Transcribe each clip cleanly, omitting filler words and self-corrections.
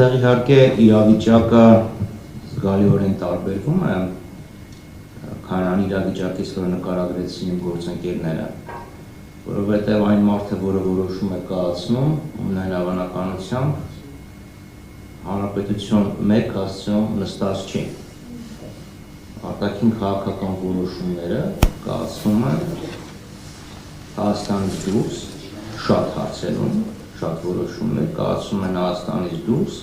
Այստեղ իհարկե իրավիճակը զգալիորեն տարբերվում է, քան իրավիճակից, որ նկարագրեցին իմ գործընկերները, որովհետև այն մարդը, որը որոշում է կայացնում, ունեն հավանականությամբ հանրապետություն մեկ հասցեում նստած չի։ Արտաքին քաղաքական որոշումները կայացնում են Հայաստանից դուրս, շատ հարցերում, շատ որոշումներ կայացում են Հայաստանից դուրս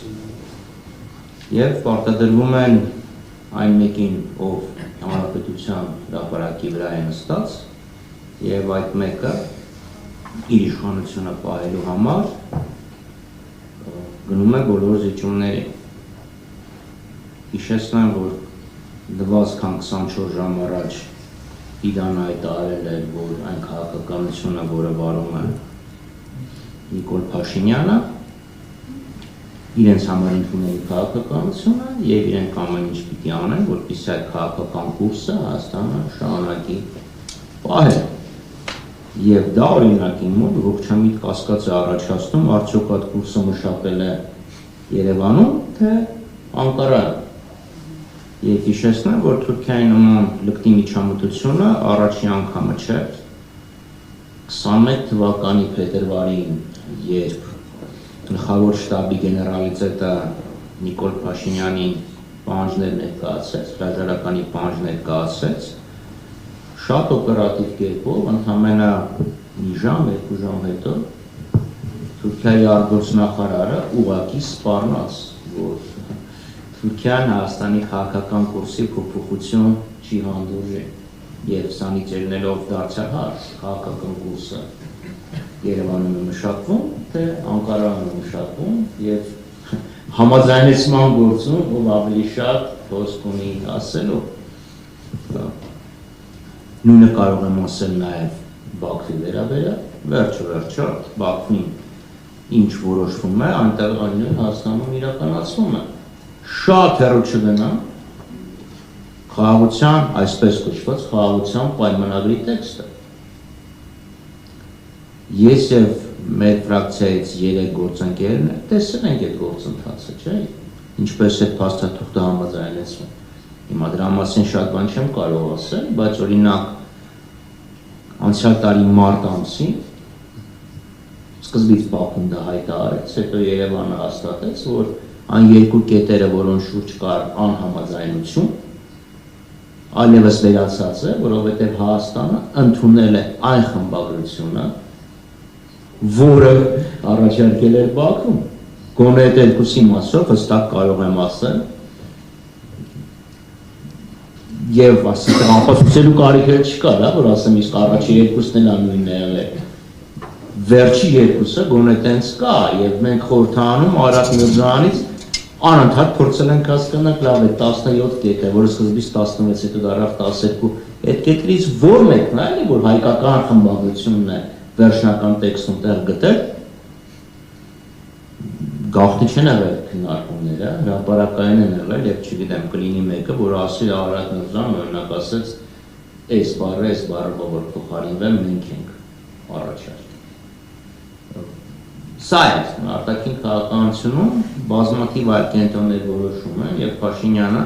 և պարտադրվում են այն մեկին, ով հանրապետության հրապարակի վրա է նստած և այդ մեկը իր իշխանությունը պահելու համար գնում է բոլոր զիջումներին։ Հիշեցնեմ, որ դված քան 24 ժամ առաջ Իրանը հայտարարել էր, որ այն քաղաքականությունը, որը վարում է Նիկոլ Փաշինյանը, իրենց համար ընդունել քաղաքականությունը և իրենք ամեն ինչ պիտի անեն, որպեսզի այդ քաղաքական կուրսը Հայաստանը շարունակի պահել։ Եվ դա օրինակի մոտ ողջամիտ կասկած է առաջացնում, արդյոք այդ կուրսը մշակել է Երևանում, թե Անկարայում։ Եվ հիշեցնեմ, որ Թուրքիայի նման լկտի միջամտությունը առաջի անգամը չէ 21 թվականի փետրվարին, երբ գլխավոր շտաբի գեներալիտետը Նիկոլ Փաշինյանին պահանջներ ներկայացրեց, հրաժարականի պահանջներ կայացրեց, շատ օպերատիվ կերպով, ընդամենը մի ժամ, 2 ժամ հետո Թուրքիայի արտգործնախարարը ուղղակի սպառնաց, որ Թուրքիան Հայաստանի քաղաքական կուրսի փոփոխություն չի հանդուրժի և սանից ելնելով դարձյալ հարց քաղաքական կուրսը Երևանում է մշակվում, թե Անկարայում է մշակվում և համաձայնեցման գործում, ով ավելի շատ խոսք ունի ասելու։ Նույնը կարող եմ ասել նաև Բաքվի վերաբերյալ, վերջը Բաքվին ինչ որոշվում է, այնտեղ այն Հայաստանում իրականացվում է։ Շատ հեռու չգնամ խաղաղության, այսպես կոչված խաղաղության պայմանագրի տեքստը։ Ես և մեր ֆրակցիայից 3 գործընկերներ տեսել ենք այդ գործընթացը, չէ՞, ինչպես այդ փաստաթուղթը համաձայնեցվում։ Հիմա դրա մասին շատ բան չեմ կարող ասել, բայց օրինակ անցյալ տարի մարտ ամսին սկզբից Բաքուն դա հայտարարեց, հետո Երևանը հաստատեց, որ այն երկու կետերը, որոնց շուրջ կար անհամաձայնություն, այլևս վերացած է, որովհետև Հայաստանը ընդունել է այն խմբագրությունը, որը առաջարկել էր Բաքուն։ Գոնե այդ երկուսի մասով հստակ կարող եմ ասել, և ասել ապացուցելու կարիք չկա, որ ասեմ իսկ առաջի երկուսն էլ նույնն է եղել։ Վերջի երկուսը գոնե տենց կա, և մենք խորհրդանում Արադ Միրզոյանից անընդհատ փորձել ենք հասկանալ, լավ է 17 կետ է, որը սկզբից 16, հետո դառավ 12, այդ կետերից որ մեկն է, որ հայկական խմբագրությունն է վերջնական տեքստում տեղ գտել, գաղտնի չեն եղել քննարկումները, հրապարակային են եղել, և չգիտեմ կլինի մեկը, որ ասի Արադ Միրզոյան օրինակ ասեց, այս բառը որ փոխարինվեն մենք ենք առաջարկ։ Սա է, արտաքին քաղաքականությունում բազմաթիվ այլ կենտրոններ որոշում են և Փաշինյանը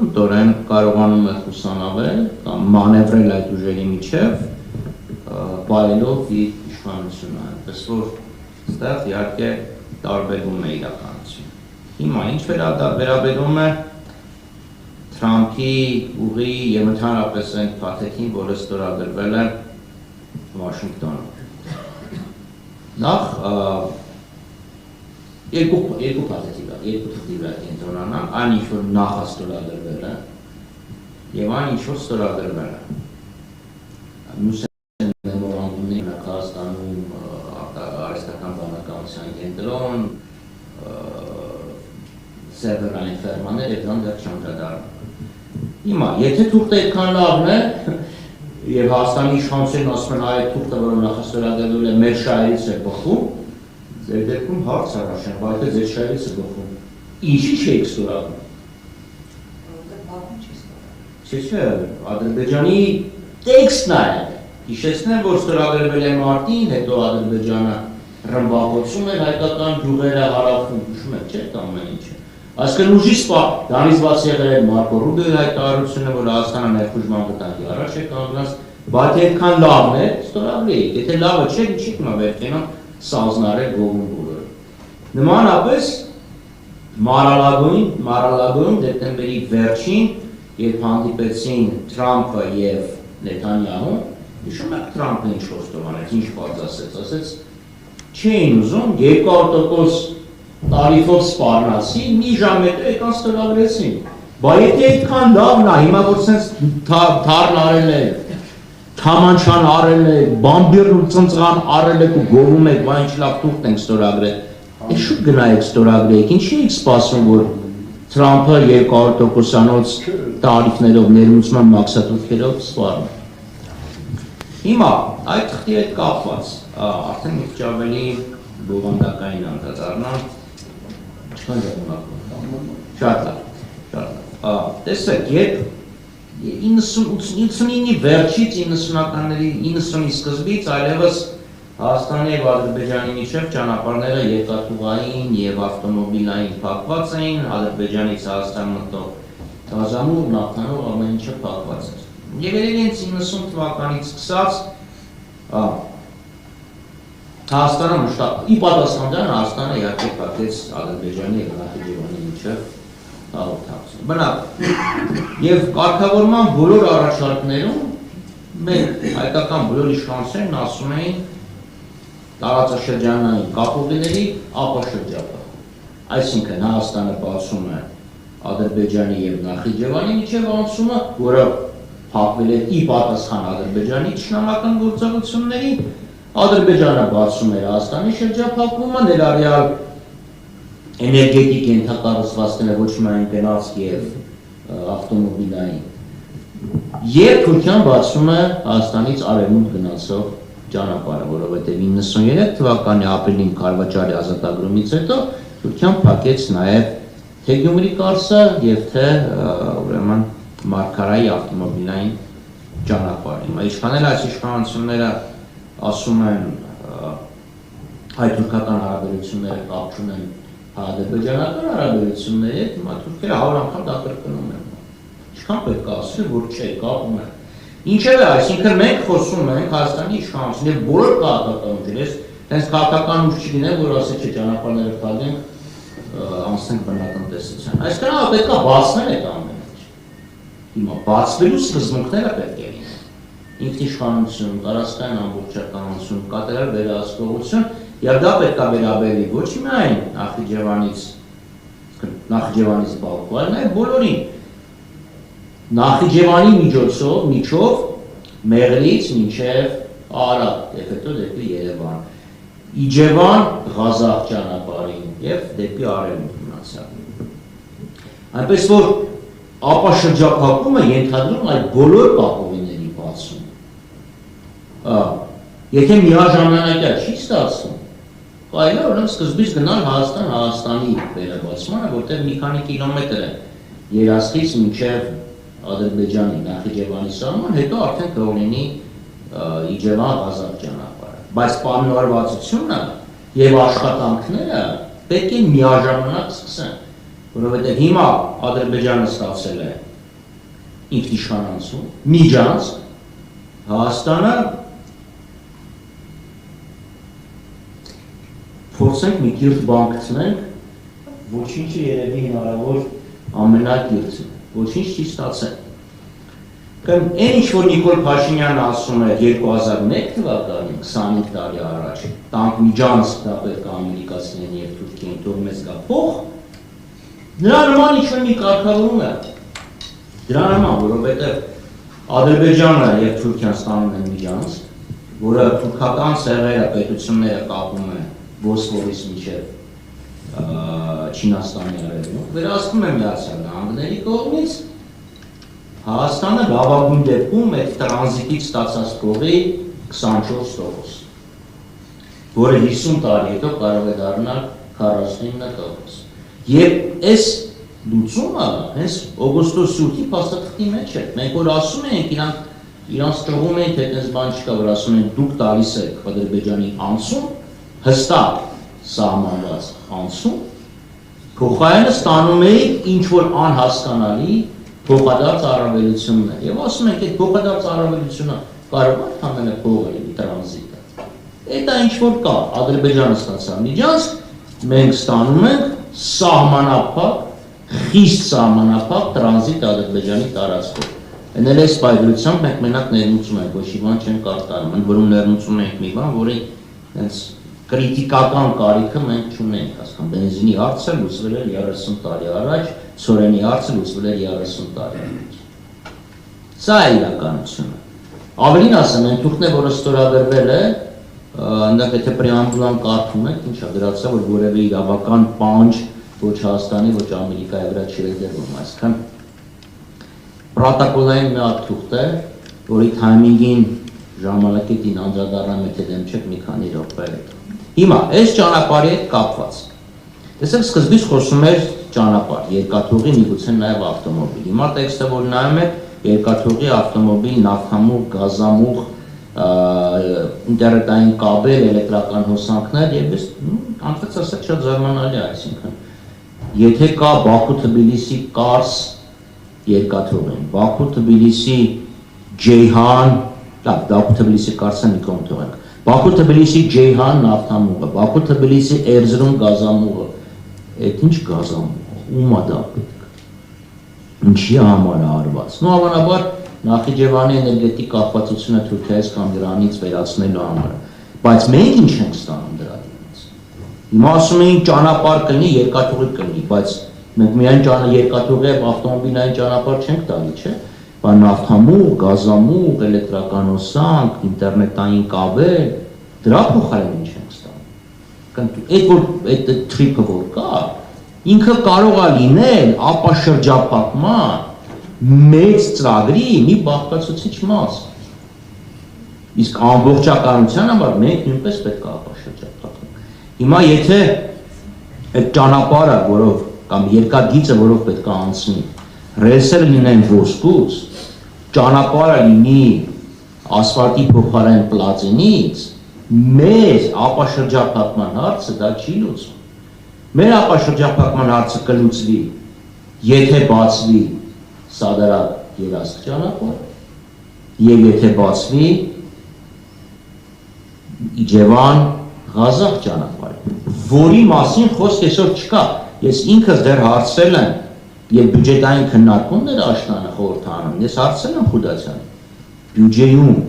ընտորեն կարողանում է խուսանավել կամ մանևրել այդ ուժերի միջև պահելով իր իշխանությունը, այնպես որ այստեղ իհարկե տարբերվում է իրականությունը։ Հիմա ինչ վերաբերում է Թրամփի ուղի և ընդհանրապես այն փաթեթին, որը ստորագրվել է Վաշինգտոնում։ Նախ երկու թղթի վրա կենտրոնանամ, այն ինչ որ նախ ստորագրվել է և այն ինչ որ ստորագրվել է։ Մյուս մեմորանդումների Հայաստանում արհեստական բանականության կենտրոն, սերվերային ֆերմաներ և դրանք դեռ չանդրադառնում։ Հիմա, եթե թուղթը այդքան լավն է, և Հայաստանի իշխանությունն ասում են այդ թուղթը, որը նախաստորագրվել է մեր շահերից է բխում, ձեր դեպքում հարց առաջան, բայց ձեր շահերից է բխում։ Ինչի չեք ստորագրում։ Չէ, Ադրբեջանի տեքստն է։ Հիշեցնեմ, որ ստորագրվել է մարտին, հետո Ադրբեջանը ռմբակոծում էր հայկական գյուղերը հարավում, հիշում եք, չէ՞, ամեն ինչը։ Այսինքն ուժի սպա, դրանից բացի եղել է Մարկո Ռուբիոյի հայտարարությունը, որ Հայաստանը ներխուժման վտանգի առաջ է կանգնած, բայց այդքան լավն է, ստորագրի, եթե լավը չէ, ինչի՞ կմա վերջինան սազնարել գովում բոլորը։ Նմանապես Մարալագոյին դեկտեմբերի վերջին, երբ հանդիպեցին Թրամփը եւ Նեթանյահուն, հիշում եք Թրամփը ինչ խոստովանեց, ինչ բացասեց, ասեց չէին ուզում 2% տարիֆով սպառնացի, մի ժամ հետո եկան ստորագրեցին։ Բայց եթե այդքան լավն է, հիմա որ սենց թարն արել է, թամանչան արել է, բամբիրն ու ծնծղան արել եք ու գովում եք, բա ինչ լավ թուղթ ենք ստորագրել։ Է շուտ գնայեք ստորագրեք, ինչի եք սպասում, որ Թրամփը 200%-անոց տարիֆներով ներմուծման մաքսատուրքերով սպառնի։ Հիմա այդ թղթի հետ կապված, արդեն մի քիչ ավելի բովանդակային անդրադառնամ, շատ լավ։ Տեսեք, երբ 99-ի վերջից 90-ականների 90-ի սկզբից այլևս Հայաստանի եւ Ադրբեջանի միջև ճանապարհները երկաթուղային եւ ավտոմոբիլային փակված էին, Ադրբեջանից Հայաստան մտող գազանուր, նավթանուր ամեն ինչը փակված էր։ Եվ երևի 90 թվականից սկսած Հայաստանը մշտակ ի պատասխան դրան Հայաստանը իհարկե փակեց Ադրբեջանի եւ Նախիջևանի միջև հաղորդակցություն։ Բնավ եւ կարգավորման բոլոր առաջարկներում մենք հայկական բոլոր իշխանություններն ասում էին տարածաշրջանային կապուղիների ապաշրջապատում։ Այսինքն Հայաստանը բացում է Ադրբեջանի եւ Նախիջևանի միջև անցումը, որը փակվել է ի պատասխան Ադրբեջանի ճշնամական գործողությունների, Ադրբեջանը բացում էր Հայաստանի շրջափակումը, ներառյալ էներգետիկ ենթակառուցվածքները ոչ միայն գնացք եւ ավտոմոբիլային։ Եվ Թուրքիան բացում է Հայաստանից արևմուտք գնացող ճանապարհը, որովհետեւ 93 թվականի ապրիլին Կարվաճարի ազատագրումից հետո Թուրքիան փակեց նաեւ թե Գյումրի Կարսը եւ թե ուրեմն Մարգարայի ավտոմոբիլային ճանապարհը։ Հիմա իշխանել այս իշխանությունները ասում են հայ-թուրքական հարաբերությունները կապ չունեն հայ-ադրբեջանական հարաբերությունների հետ, հիմա թուրքերը 100 անգամ դա կրկնում են։ Ինչքան պետք է ասել, որ չէ, կապում են։ Ինչևէ, այսինքն մենք խոսում ենք Հայաստանի իշխանությունների եւ բոլոր քաղաքական ուժերից, հենց քաղաքական ուժ չլինեն, որ ասել չէ ճանապարհները փակենք, անցնենք բնականտեսության։ Այսինքն պետք է բացնել այդ ամենը։ Հիմա բացվելու սկզբունքները պետք է լինեն։ Ինքնիշխանություն, տարածքային ամբողջականություն, կատարյալ վերահսկողություն, եւ դա պետք է վերաբերի ոչ միայն Նախիջևանից բախում, այլ նաեւ բոլորին։ Նախիջևանի միջով Մեղրից մինչև Արադ, եւ հետո դեպի Երևան, Իջևան Ղազախ ճանապարհին եւ դեպի Արևմուտք մնացյալ։ Այնպես որ ապաշրջափակումը ենթադրում այդ բոլոր կապովիների բացում։ Եթե միաժամանակյա չի ստացվում, կարելի է օրինակ սկզբից գնալ Հայաստանի վերաբացմանը, որտեղ մի քանի կիլոմետր է Երասխից մինչև Ադրբեջանի Նախիջևանի սահման, հետո արդեն կլինի Իջևան Ղազախ ճանապարհը։ Բայց պլանավորվածությունը եւ աշխատանքները պետք է միաժամանակ սկսեն, որովհետեւ հիմա Ադրբեջանը ստացել է ինքնիշխանություն, միջանցք, Հայաստանը փորձենք մի կիրթ բան գտնենք, ոչինչը երևի հնարավոր ամենակիրթը, ոչինչ չի ստացել։ Կամ այն ինչ որ Նիկոլ Փաշինյանը ասում է 2001 թվականին, 25 տարի առաջ, տանկ միջանցք դա պետք է ամերիկացիներն եւ Թուրքիան թող մեզ գա փող, դրա նման ինչ-որ մի կարգավորում է։ Դրա նման, որովհետեւ Ադրբեջանը եւ Թուրքիան ստանում են միջանցք, որը թուրքական սեղերը պետությունները կապում են Բոսֆորից մինչև Չինաստանի արևմուտք, վերահսկում է Միացյալ Նահանգների կողմից, Հայաստանը լավագույն դեպքում այդ տրանզիտից ստացած փողի 24%, որը 50 տարի հետո կարող է դառնալ 49%։ Եվ այս լուծումը հենց օգոստոս 8-ի փաստաթղթի մեջ է։ Մենք որ ասում ենք, իրանց ճողում են, թե այդպես բան չկա, որ ասում են դուք տալիս եք Ադրբեջանի անցում, հստակ սահմանված անցում, փոխարենը ստանում էիք ինչ-որ անհասկանալի փոխադարձ առավելություններ, և ասում ենք, այդ փոխադարձ առավելությունը կարող է ընդամենը փողը լինի տրանզիտը։ Դա ինչ-որ կա, Ադրբեջանը ստացավ միջանցք, մենք ստանում ենք սահմանափակ, խիստ սահմանափակ տրանզիտ Ադրբեջանի տարածքով։ Էնել այս պայդրությամբ մենք մենակ ներմուծում ենք, ոչ մի բան չենք արտարում, ընդ որում ներմուծում ենք մի բան, որի կրիտիկական կարիքը մենք չունենք, ասկան, բենզինի հարցը լուծվել էր 30 տարի առաջ, ցորենի հարցը լուծվել էր 30 տարի առաջ։ Սա է իրականությունը։ Ավելին ասեմ, այն թուղթն է, որը ստորագրվել է, այնտեղ եթե պրեամբուլան կարդում եք, ինչա դրացա, որ որևէ իրավական պանջ ոչ Հայաստանի, ոչ Ամերիկայի վրա չի դրվում, այսքան պրոտոկոլային մի հատ թուղթ է, որի թայմինգին ժամանակետին անդրադառնամ, եթե դեմ չեք մի քանի րոպե հետ։ Հիմա, այս ճանապարհի հետ կապված։ Տեսեք, սկզբից խոսում էր ճանապարհ, երկաթուղի, միգուցե նաև ավտոմոբիլ։ Հիմա տեքստը, որ նայում եք, երկաթուղի, ավտոմոբիլ, նավթամուղ, գազամուղ, ինտերնետային կաբել, էլեկտրական հոսանքներ եւ այս անկեղծ ասած շատ զարմանալի է, այսինքն եթե կա Բաքու-Թբիլիսի Կարս երկաթուղին, Բաքու-Թբիլիսի Ջեյհան, լավ, Բաքու-Թբիլիսի Կարսը մի կողմ թողենք, Բաքու-Թբիլիսի Ջեյհան նավթամուղը, Բաքու-Թբիլիսի Էրզրում գազամուղը, այդ ինչ գազամուղ, ում է դա պետք, ինչի համար է արված, հավանաբար Նախիջևանի էներգետիկ կախվածությունը Թուրքիայից կամ Իրանից վերացնելու համար, բայց մենք ինչ ենք ստանում դրա դիմաց։ Հիմա ասում էին ճանապարհ կլինի, երկաթուղի կլինի, բայց մենք միայն երկաթուղի եւ ավտոմոբիլային ճանապարհ չենք տալի, չէ՞։ Բայց նավթամուղ, գազամուղ, էլեկտրական հոսանք, ինտերնետային կաբել, դրա փոխարեն ինչ ենք ստանում։ Այդ որ այդ թրիփը որ կա, ինքը կարող է լինել ապաշրջափակման մեծ ծրագրի մի բաղկացուցիչ մաս։ Իսկ ամբողջականության համար մենք նույնպես պետք է ապաշրջափակենք։ Հիմա եթե այդ ճանապարհը, որով կամ երկաթգիծը, որով պետք է անցնի, ռելսերը լինեն ոսկուց, ճանապարհը լինի ասֆալտի փոխարեն պլատինից, մեր ապաշրջափակման հարցը դա չի լուծում։ Մեր ապաշրջափակման հարցը կլուծվի, եթե բացվի Սադարակ երազք ճանապարհ եւ եթե բացվի Իջևան Ղազախ ճանապարհ, որի մասին խոսք այսօր չկա։ Ես ինքս դեռ հարցրել եմ եւ բյուջետային քննարկումներ աշնանը խորհրդանում, ես հարցրել եմ Խուդացյանին, բյուջեում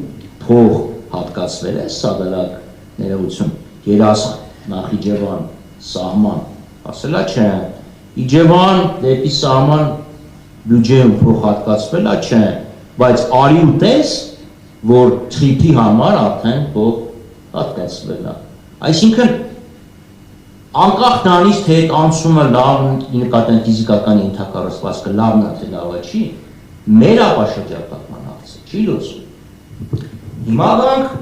փող հատկացվել է Սադարակ ներողություն, երազք Նախիջևան սահման, ասելա չէ, Իջևան դեպի սահման բյուջեում փող հատկացվել է, չէ, բայց արի ու տես, որ թրիփի համար արդեն փող հատկացվել է։ Այսինքն անկախ նրանից, թե այդ անցումը լավն նկատեն ֆիզիկական ենթակառուցվածքը լավն է, թե լավը չի, մեր ապաշրջափակման հարցը չի լուծում։ Հիմա գանք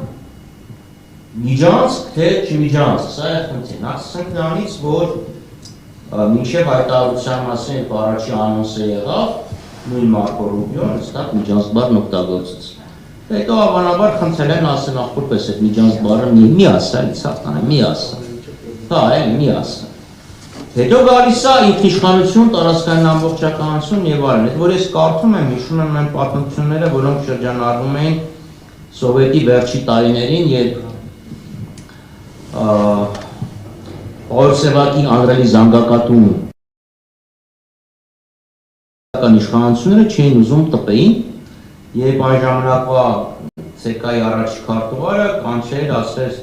միջանցք, թե չմիջանցք, սա է խնդիրն, ասենք նրանից, որ մինչև հայտարարության մասին երբ առաջի անոնսը եղավ, նույն Մարկո Ռուբիոն հստակ միջանցքբարն օգտագործեց։ Հետո հավանաբար խնդրել են ասել ախորպես այդ միջանցքբարը մի ասա, ցածրան մի ասա։ Հա, մի ասա։ Հետո գալիս է ինքնիշխանություն, տարածքային ամբողջականություն եւ այլն։ Այդ որ ես կարդում եմ, հիշում եմ այն պատմությունները, որոնք շրջանառվում էին Սովետի վերջի տարիներին, երբ Օրսևակի անդրելի զանգակատուն իշխանությունները չէին ուզում տպեին, երբ այն ժամանակվա ՑԿ-ի առաջի քարտուղարը կանչեր, ասես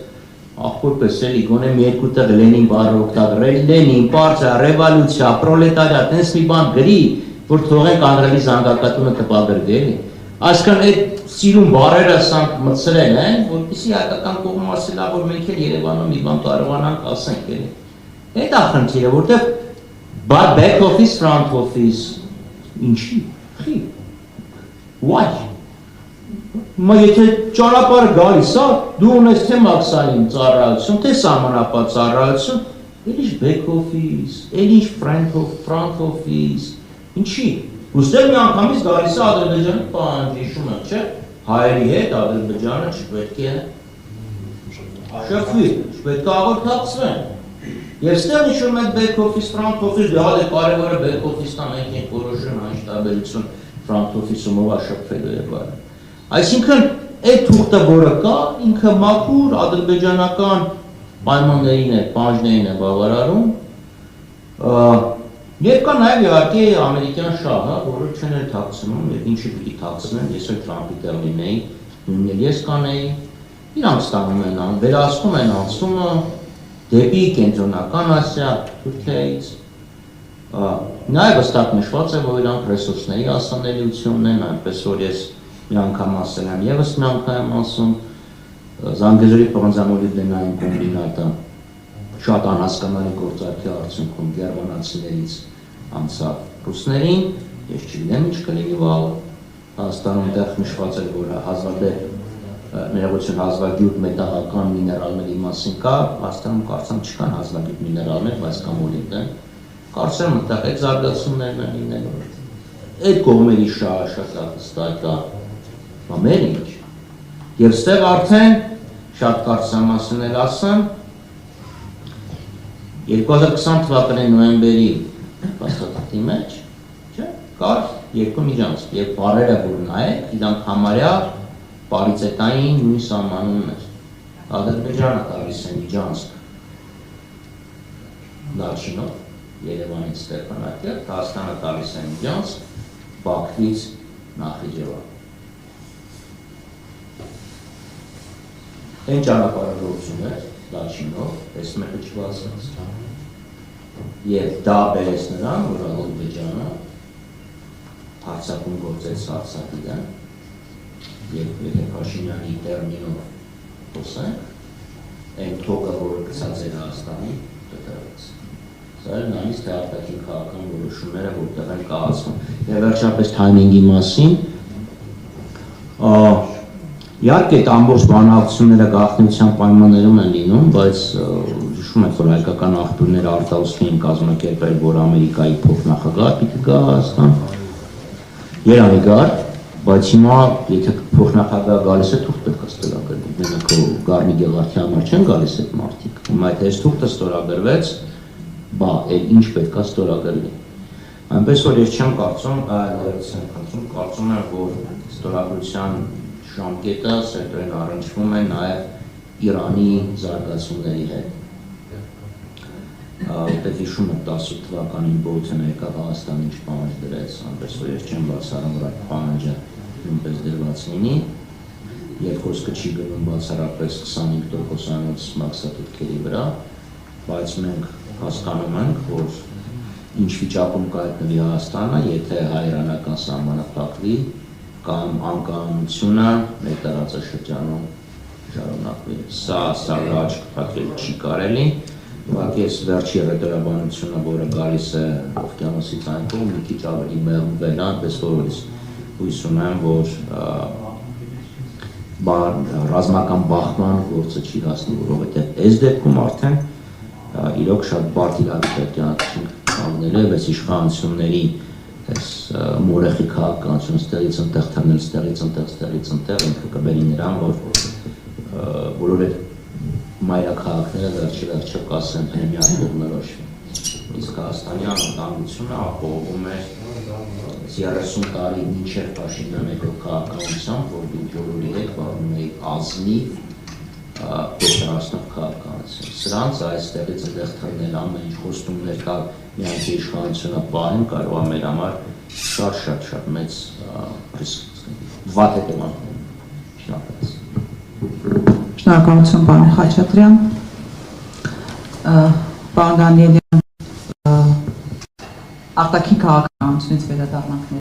ախորպես էլի գոնե մի երկու տեղ Լենին բառը օգտագործել, Լենին, պարտիա, ռևոլյուցիա, պրոլետարիատ, այնպես մի բան գրի, որ թողենք անդրելի զանգակատունը տպագրվի, էլի։ Այսինքն այդ սիրուն բառերը սանք մտցրել են, որպեսզի հայկական կողմը ասելա, որ մենք էլ Երևանում մի բան կարողանանք ասենք, էլի։ Այդ է խնդիրը, որտեղ back office, front office, ինչի, խի, why? Մա եթե ճանապարհը գալիս է, դու ունես թե մաքսային ծառայություն, թե սահմանապատ ծառայություն, էլ ինչ back office, էլ ինչ front office, ինչի։ Ուստեղ մի անգամից գալիս է Ադրբեջանի պահանջ, հիշում եք, չէ՞, հայերի հետ Ադրբեջանը չպետք է շփվի, պետք է հաղորդակցվեն։ Եվ ստեղ նշում են back office, front office, հա կարևորը back office-ն մենք ենք որոշում այն տարբերություն front office-ում ով շփվելու եւ այլն։ Այսինքն այդ թուղթը, որը կա, ինքը մաքուր ադրբեջանական պայմաններին է, պահանջներին է բավարարում։ Եվ կա նաև իհարկե ամերիկյան շահը, որը չեն էլ թաքցնում, եւ ինչի պիտի թաքցնեն, ես էլ Թրամփի տեղ լինեի, նույնն էլ ես կանեի, իրանք ստանում են, վերահսկում են անցումը դեպի կենտրոնական Ասիա, Թուրքիայից։ Նաև հստակ նշված է, որ իրանք ռեսուրսների հասանելիություն ունեն, այնպես որ ես մի անգամ ասել եմ, եւս մի անգամ եմ ասում, Զանգեզուրի պղնձամոլիբդենային կոմբինատը շատ անհասկանալի գործարքի արդյունքում գերմանացիներից անցավ ռուսներին, ես չգիտեմ ինչ կլինի վաղը, Հայաստանում դեռ նշված էր, որ հազվադեպ ներողություն հազվագյուտ մետաղական միներալների մասին կա, Հայաստանում կարծեմ չկան հազվագյուտ միներալներ, բայց կա մոլիբդեն, կարծեմ այդտեղ այդ զարգացումներն են լինելու, այդ կողմերի շահը շատ հստակ է, մեր ինչ, եւ ստեղ արդեն շատ կարծեմ մասին էլ ասեմ, 2020 թվականի նոյեմբերի փաստաթղթի մեջ կար երկու միջանցք եւ բարերը որ նայեք, իրանք համարյա պարիցետային նույն սահմանումներ։ Ադրբեջանը տալիս է միջանցք Լաչինով, Երևանից Ստեփանակերտ, Հայաստանը տալիս է միջանցք Բաքվից Նախիջևան։ Այն ճանապարհորդությունը Լաչինով, այս մեկը չբացվեց։ Եվ դա բերեց նրան, որ Ադրբեջանը հարցակում գործեց Արցախიდან, եւ եթե Փաշինյանի տերմինով խոսենք, այն թոկը, որը գցած էր Հայաստանի, դրվեց։ Սա էլ նույնիսկ արտաքին քաղաքական որոշումները, որտեղ են կայացվում։ Եվ վերջապես թայմինգի մասին, իհարկե այդ ամբողջ բանակցությունները գաղտնիության պայմաններում են լինում, բայց հիշում եք, որ հայկական աղբյուրները արտահայտում են կազմակերպել, որ Ամերիկայի փոխնախագահ պիտի գա Հայաստան, Երանի գար, բայց հիմա եթե փոխնախագահ գալիս է թուղթ պետք է ստորագրվի, մենակ Գառնի Գեղարդի համար չեն գալիս այդ մարդիկ, հիմա եթե այս թուղթը ստորագրվեց, բա ինչ պետք է ստորագրվի։ Այնպես որ ես չեմ կարծում, կարծում եմ, որ ստորագրության ժամկետը սերտորեն առնչվում է նաև Իրանի զարգացումների հետ։ Որտեղ հիշում եք 18 թվականին Բոյթենը եկավ Հայաստան ինչ պահանջ դրեց, այնպես որ ես չեմ բացառում, որ այդ պահանջը նույնպես դրված լինի, եւ խոսքը չի գնում բացառապես 25% մաքսատուտքերի վրա, բայց մենք հասկանում ենք, որ ինչ վիճակում կայտնվի Հայաստանը, եթե հայ-իրանական սահմանը փակվի կամ անկայունությունը մեր տարածաշրջանում շարունակվի։ Սա աչք փակել չի կարելի։ Ուղղակի այս վերջի ռետորաբանությունը, որը գալիս է օվկիանոսից այն կողմ, մի քիչ ավելի մեղմվել է, այնպես որ հույս ունեմ, որ ռազմական բախման գործը չի հասնի, որովհետև այս դեպքում արդեն իրոք շատ բարդ իրավիճակի ենք կանգնելու եւ այս իշխանությունների այս մորեխի քաղաքականություն ստեղից ընդեղ թռնել, ստեղից ընդեղ ինքը կբերի նրան, որ բոլոր այդ մայրաքաղաքները վերջը կասեն հնեմյակ կողմնորոշվի։ Իսկ Հայաստանի անվտանգությունը ապահովում է 30 տարի մինչև Փաշինյանի քաղաքականությամբ, որ դու բոլորի հետ վարում էի ազնիվ փոխարինող քաղաքականություն։ Սրանց այստեղից այնտեղ թռնել ամեն ինչ խոստումներ կա, միայն իշխանությունը պահեն կարող է մեր համար շատ մեծ վատ հետևանքներ։ Շնորհակալություն, պարոն Խաչատրյան։ Պարոն Դանիելյան, արտաքին քաղաքականությունից վերադառնանք